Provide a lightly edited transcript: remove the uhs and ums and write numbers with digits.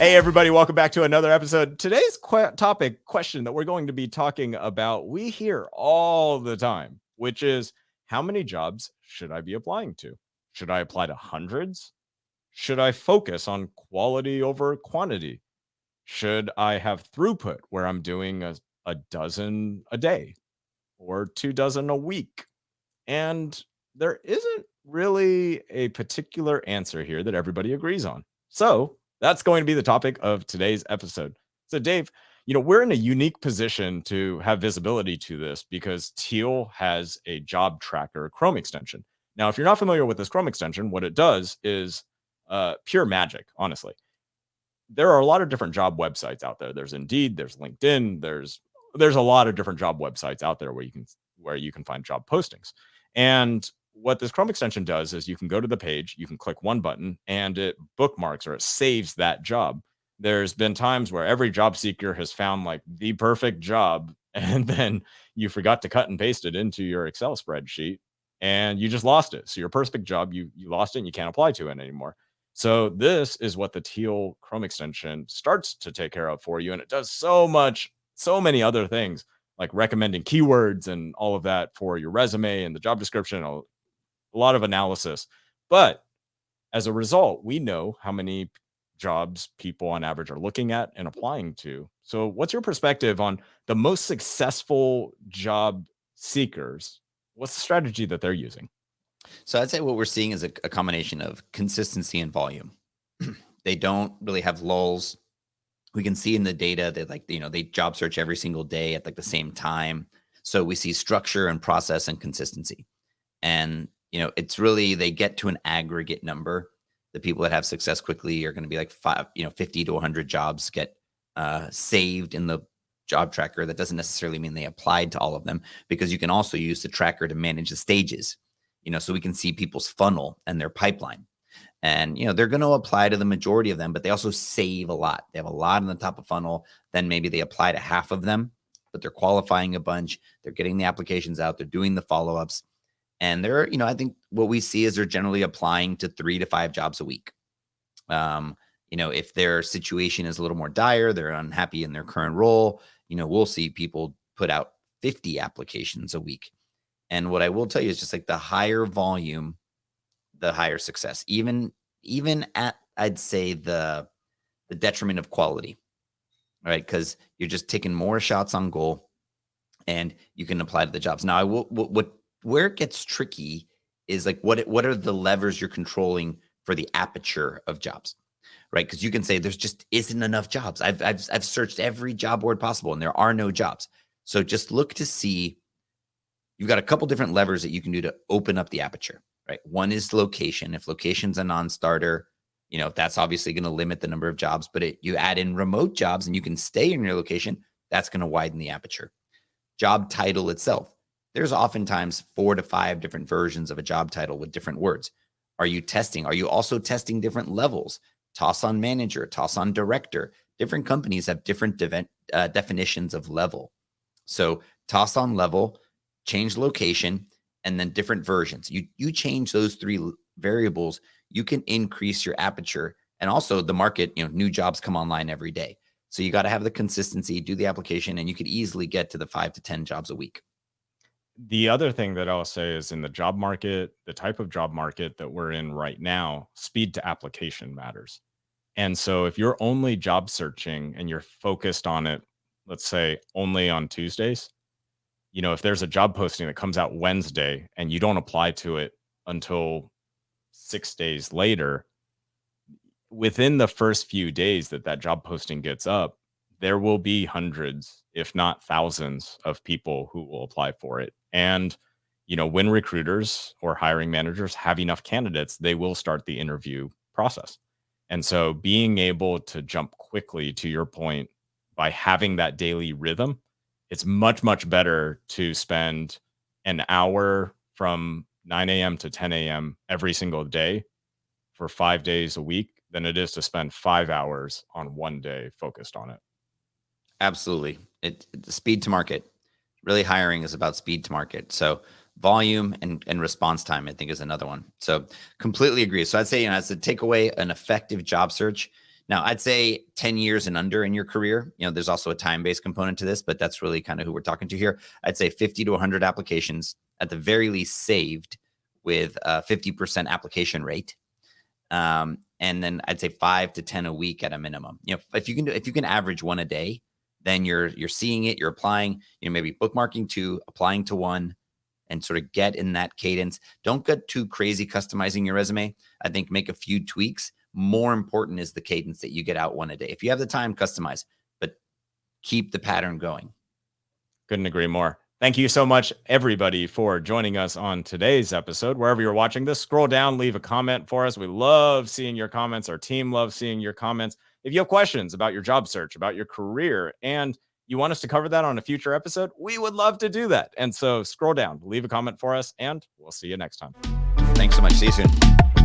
Hey, everybody, welcome back to another episode. Today's question that we're going to be talking about, we hear all the time, which is how many jobs should I be applying to? Should I apply to hundreds? Should I focus on quality over quantity? Should I have throughput where I'm doing a dozen a day or 2 dozen a week? And there isn't really a particular answer here that everybody agrees on. So that's going to be the topic of today's episode. So, Dave, we're in a unique position to have visibility to this because Teal has a job tracker Chrome extension. Now, if you're not familiar with this Chrome extension, what it does is pure magic, honestly. There are a lot of different job websites out there. There's Indeed, there's LinkedIn, there's a lot of different job websites out there where you can find job postings. And what this Chrome extension does is you can go to the page, you can click one button, and it bookmarks or it saves that job. There's been times where every job seeker has found like the perfect job, and then you forgot to cut and paste it into your Excel spreadsheet and you just lost it. So your perfect job, you lost it and you can't apply to it anymore. So this is what the Teal Chrome extension starts to take care of for you. And it does so many other things like recommending keywords and all of that for your resume and the job description, a lot of analysis. But as a result, we know how many jobs people on average are looking at and applying to. So what's your perspective on the most successful job seekers? What's the strategy that they're using? So I'd say what we're seeing is a combination of consistency and volume. They don't really have lulls. We can see in the data that they job search every single day at like the same time. So we see structure and process and consistency. And, it's really, they get to an aggregate number. The people that have success quickly are going to be like 50 to 100 jobs get saved in the job tracker. That doesn't necessarily mean they applied to all of them, because you can also use the tracker to manage the stages, so we can see people's funnel and their pipeline. And, they're going to apply to the majority of them, but they also save a lot. They have a lot in the top of funnel. Then maybe they apply to half of them, but they're qualifying a bunch. They're getting the applications out. They're doing the follow-ups. And they're, I think what we see is they're generally applying to 3 to 5 jobs a week. If their situation is a little more dire, they're unhappy in their current role, we'll see people put out 50 applications a week. And what I will tell you is just like the higher volume, the higher success, even at, I'd say, the detriment of quality, right? Because you're just taking more shots on goal and you can apply to the jobs. Now, where it gets tricky is like, what are the levers you're controlling for the aperture of jobs, right? Because you can say there's just isn't enough jobs. I've searched every job board possible and there are no jobs. So just look to see. You've got a couple different levers that you can do to open up the aperture, right? One is location. If location's a non-starter, that's obviously going to limit the number of jobs, but you add in remote jobs and you can stay in your location, that's going to widen the aperture. Job title itself. There's oftentimes 4 to 5 different versions of a job title with different words. Are you testing? Are you also testing different levels? Toss on manager, toss on director. Different companies have different definitions of level. So toss on level, change location, and then different versions. You change those 3 variables, you can increase your aperture. And also the market, new jobs come online every day. So you got to have the consistency, do the application, and you could easily get to the 5 to 10 jobs a week. The other thing that I'll say is in the job market, the type of job market that we're in right now, speed to application matters. And so if you're only job searching and you're focused on it, let's say only on Tuesdays, if there's a job posting that comes out Wednesday and you don't apply to it until 6 days later, within the first few days that job posting gets up, there will be hundreds, if not thousands, of people who will apply for it. And, when recruiters or hiring managers have enough candidates, they will start the interview process. And so being able to jump quickly, to your point, by having that daily rhythm, it's much, much better to spend an hour from 9 a.m. to 10 a.m. every single day for 5 days a week than it is to spend 5 hours on one day focused on it. Absolutely. It's speed to market. Really, hiring is about speed to market. So volume and response time, I think, is another one. So completely agree. So I'd say, as a takeaway, an effective job search Now, I'd say 10 years and under in your career. There's also a time-based component to this, but that's really kind of who we're talking to here. I'd say 50 to 100 applications at the very least saved with a 50% application rate. And then I'd say 5 to 10 a week at a minimum. If you can average one a day, then you're seeing it, you're applying, maybe bookmarking 2, applying to 1, and sort of get in that cadence. Don't get too crazy customizing your resume. I think make a few tweaks. More important is the cadence that you get out one a day. If you have the time, customize, but keep the pattern going. Couldn't agree more. Thank you so much, everybody, for joining us on today's episode. Wherever you're watching this, scroll down, leave a comment for us. We love seeing your comments. Our team loves seeing your comments. If you have questions about your job search, about your career, and you want us to cover that on a future episode, we would love to do that. And so scroll down, leave a comment for us, and we'll see you next time. Thanks so much. See you soon.